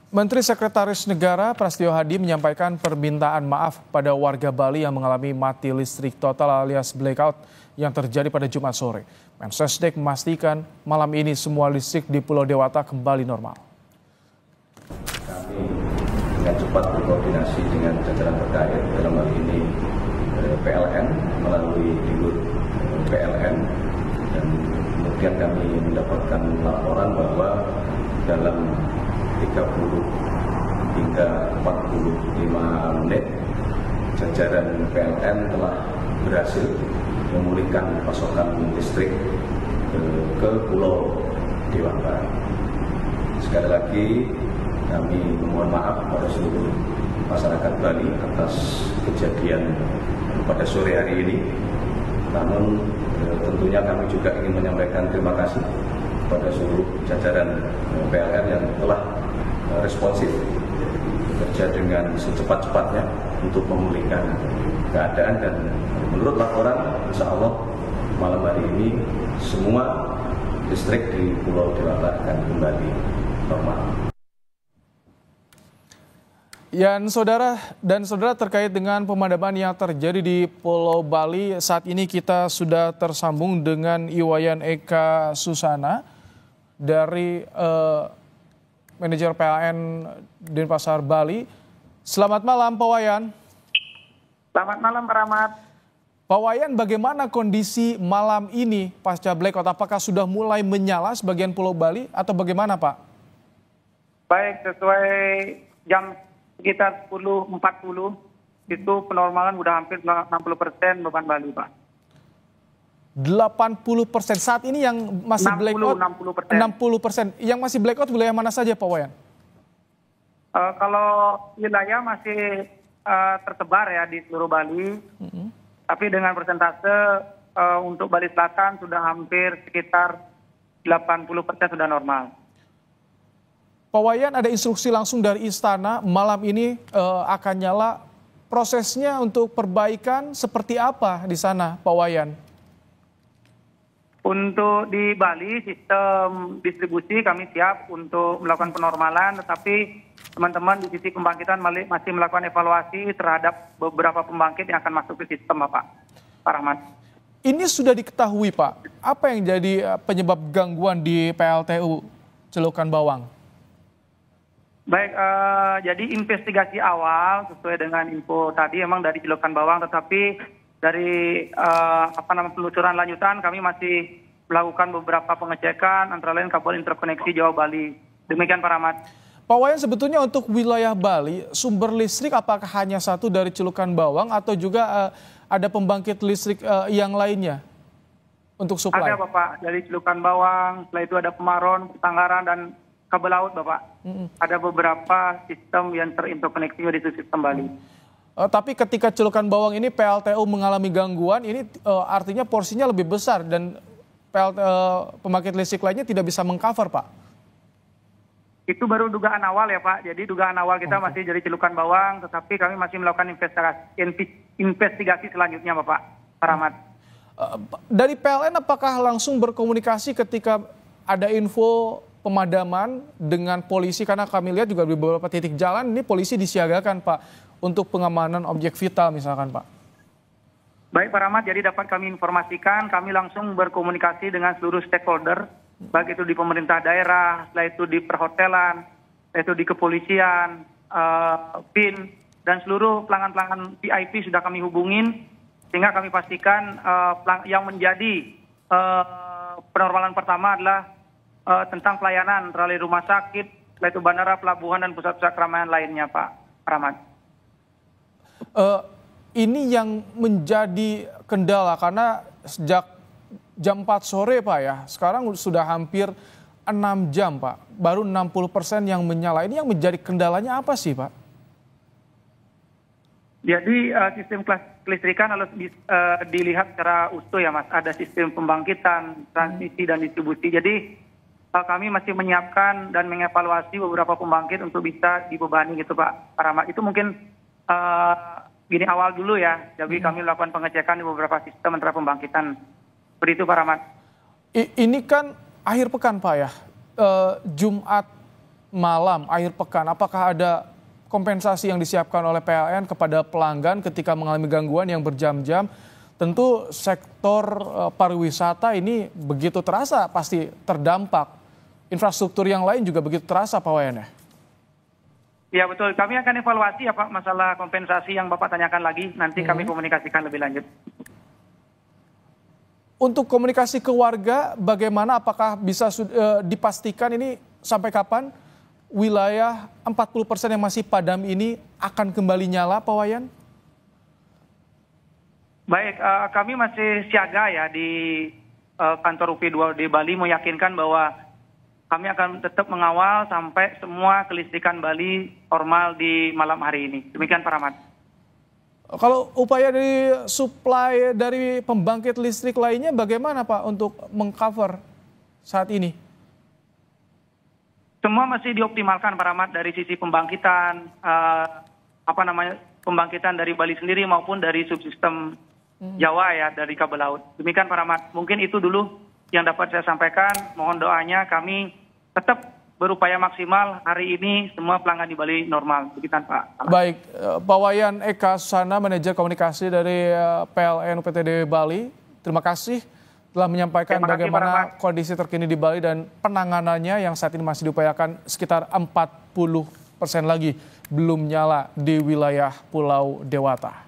Menteri Sekretaris Negara Prasetyo Hadi menyampaikan permintaan maaf pada warga Bali yang mengalami mati listrik total alias blackout yang terjadi pada Jumat sore. Mensesnek memastikan malam ini semua listrik di Pulau Dewata kembali normal. Kami dengan cepat berkoordinasi dengan jajaran terkait dalam hal ini PLN melalui Dirut PLN, dan kemudian kami mendapatkan laporan bahwa dalam 30 hingga 45 menit jajaran PLN telah berhasil memulihkan pasokan listrik ke Pulau Dewata. Sekali lagi kami memohon maaf pada seluruh masyarakat Bali atas kejadian pada sore hari ini. Namun tentunya kami juga ingin menyampaikan terima kasih kepada seluruh jajaran PLN yang telah responsif bekerja dengan secepat-cepatnya untuk memulihkan keadaan, dan menurut laporan insya Allah malam hari ini semua listrik di Pulau Dewata akan kembali normal. Saudara terkait dengan pemadaman yang terjadi di Pulau Bali, saat ini kita sudah tersambung dengan Iwayan Eka Susana dari manajer PLN Denpasar Bali. Selamat malam Pak Wayan. Selamat malam Pak Rahmat. Pak Wayan, bagaimana kondisi malam ini pasca blackout? Apakah sudah mulai menyala sebagian Pulau Bali atau bagaimana Pak? Baik, sesuai jam sekitar 10.40 itu penormalan udah hampir 60% beban Bali Pak. 80%. Saat ini yang masih blackout 60%. Yang masih blackout wilayah mana saja Pak Wayan? Kalau wilayah masih tersebar ya di seluruh Bali. Tapi dengan persentase untuk Bali Selatan sudah hampir sekitar 80% sudah normal. Pak Wayan, ada instruksi langsung dari istana malam ini akan nyala. Prosesnya untuk perbaikan seperti apa di sana Pak Wayan? Untuk di Bali, sistem distribusi kami siap untuk melakukan penormalan, tetapi teman-teman di sisi pembangkitan masih melakukan evaluasi terhadap beberapa pembangkit yang akan masuk ke sistem, Pak Rahmat. Ini sudah diketahui, Pak. Apa yang jadi penyebab gangguan di PLTU Celukan Bawang? Baik, jadi investigasi awal sesuai dengan info tadi memang dari Celukan Bawang, tetapi dari penelusuran lanjutan kami masih melakukan beberapa pengecekan antara lain kabel interkoneksi Jawa Bali. Demikian Pak Rahmat. Pak Wayan, sebetulnya untuk wilayah Bali sumber listrik apakah hanya satu dari Celukan Bawang atau juga ada pembangkit listrik yang lainnya untuk suplai? Ada Bapak, dari Celukan Bawang, setelah itu ada Pemaron, Tanggaran, dan kabel laut Bapak. Ada beberapa sistem yang terinterkoneksi di sistem Bali. Tapi ketika Celukan Bawang ini PLTU mengalami gangguan, ini artinya porsinya lebih besar dan pembangkit listrik lainnya tidak bisa mengcover, Pak. Itu baru dugaan awal ya Pak. Jadi dugaan awal kita masih dari Celukan Bawang, tetapi kami masih melakukan investigasi selanjutnya Bapak Rahmat. Dari PLN apakah langsung berkomunikasi ketika ada info pemadaman dengan polisi? Karena kami lihat juga di beberapa titik jalan ini polisi disiagakan Pak untuk pengamanan objek vital misalkan Pak. Baik Pak Rahmat, jadi dapat kami informasikan, kami langsung berkomunikasi dengan seluruh stakeholder, baik itu di pemerintah daerah, setelah itu di perhotelan, setelah itu di kepolisian, PIN, dan seluruh pelanggan-pelanggan VIP sudah kami hubungin, sehingga kami pastikan yang menjadi penormalan pertama adalah tentang pelayanan terhadap rumah sakit, setelah itu bandara, pelabuhan, dan pusat-pusat keramaian lainnya Pak Rahmat. Ini yang menjadi kendala karena sejak jam 4 sore Pak ya, sekarang sudah hampir 6 jam Pak, baru 60% yang menyala. Ini yang menjadi kendalanya apa sih Pak? Jadi sistem kelistrikan harus dilihat secara utuh ya Mas, ada sistem pembangkitan, transmisi, dan distribusi. Jadi kami masih menyiapkan dan mengevaluasi beberapa pembangkit untuk bisa dibebani gitu Pak Rahmat. Itu mungkin gini awal dulu ya, jadi kami melakukan pengecekan di beberapa sistem antara pembangkitan. Seperti itu Pak Rahmat. Ini kan akhir pekan Pak ya, Jumat malam, akhir pekan, apakah ada kompensasi yang disiapkan oleh PLN kepada pelanggan ketika mengalami gangguan yang berjam-jam? Tentu sektor pariwisata ini begitu terasa pasti terdampak. Infrastruktur yang lain juga begitu terasa, Pak Wayan, ya? Ya betul, kami akan evaluasi apa masalah kompensasi yang Bapak tanyakan lagi, nanti kami komunikasikan lebih lanjut. Untuk komunikasi ke warga, bagaimana, apakah bisa dipastikan ini sampai kapan wilayah 40% yang masih padam ini akan kembali nyala, Pak Wayan? Baik, kami masih siaga ya di kantor UP2 di Bali, meyakinkan bahwa kami akan tetap mengawal sampai semua kelistrikan Bali normal di malam hari ini. Demikian Pak Rahmat. Kalau upaya dari supply dari pembangkit listrik lainnya bagaimana Pak untuk mengcover saat ini? Semua masih dioptimalkan Pak Rahmat, dari sisi pembangkitan, pembangkitan dari Bali sendiri maupun dari subsistem Jawa ya, dari kabel laut. Demikian Pak Rahmat. Mungkin itu dulu yang dapat saya sampaikan. Mohon doanya, kami tetap berupaya maksimal hari ini semua pelanggan di Bali normal. Begitu Pak. Baik, Pak Wayan Eka Susana, manajer komunikasi dari PLN UPTD Bali. Terima kasih telah menyampaikan bagaimana kondisi terkini di Bali dan penanganannya yang saat ini masih diupayakan sekitar 40% lagi belum nyala di wilayah Pulau Dewata.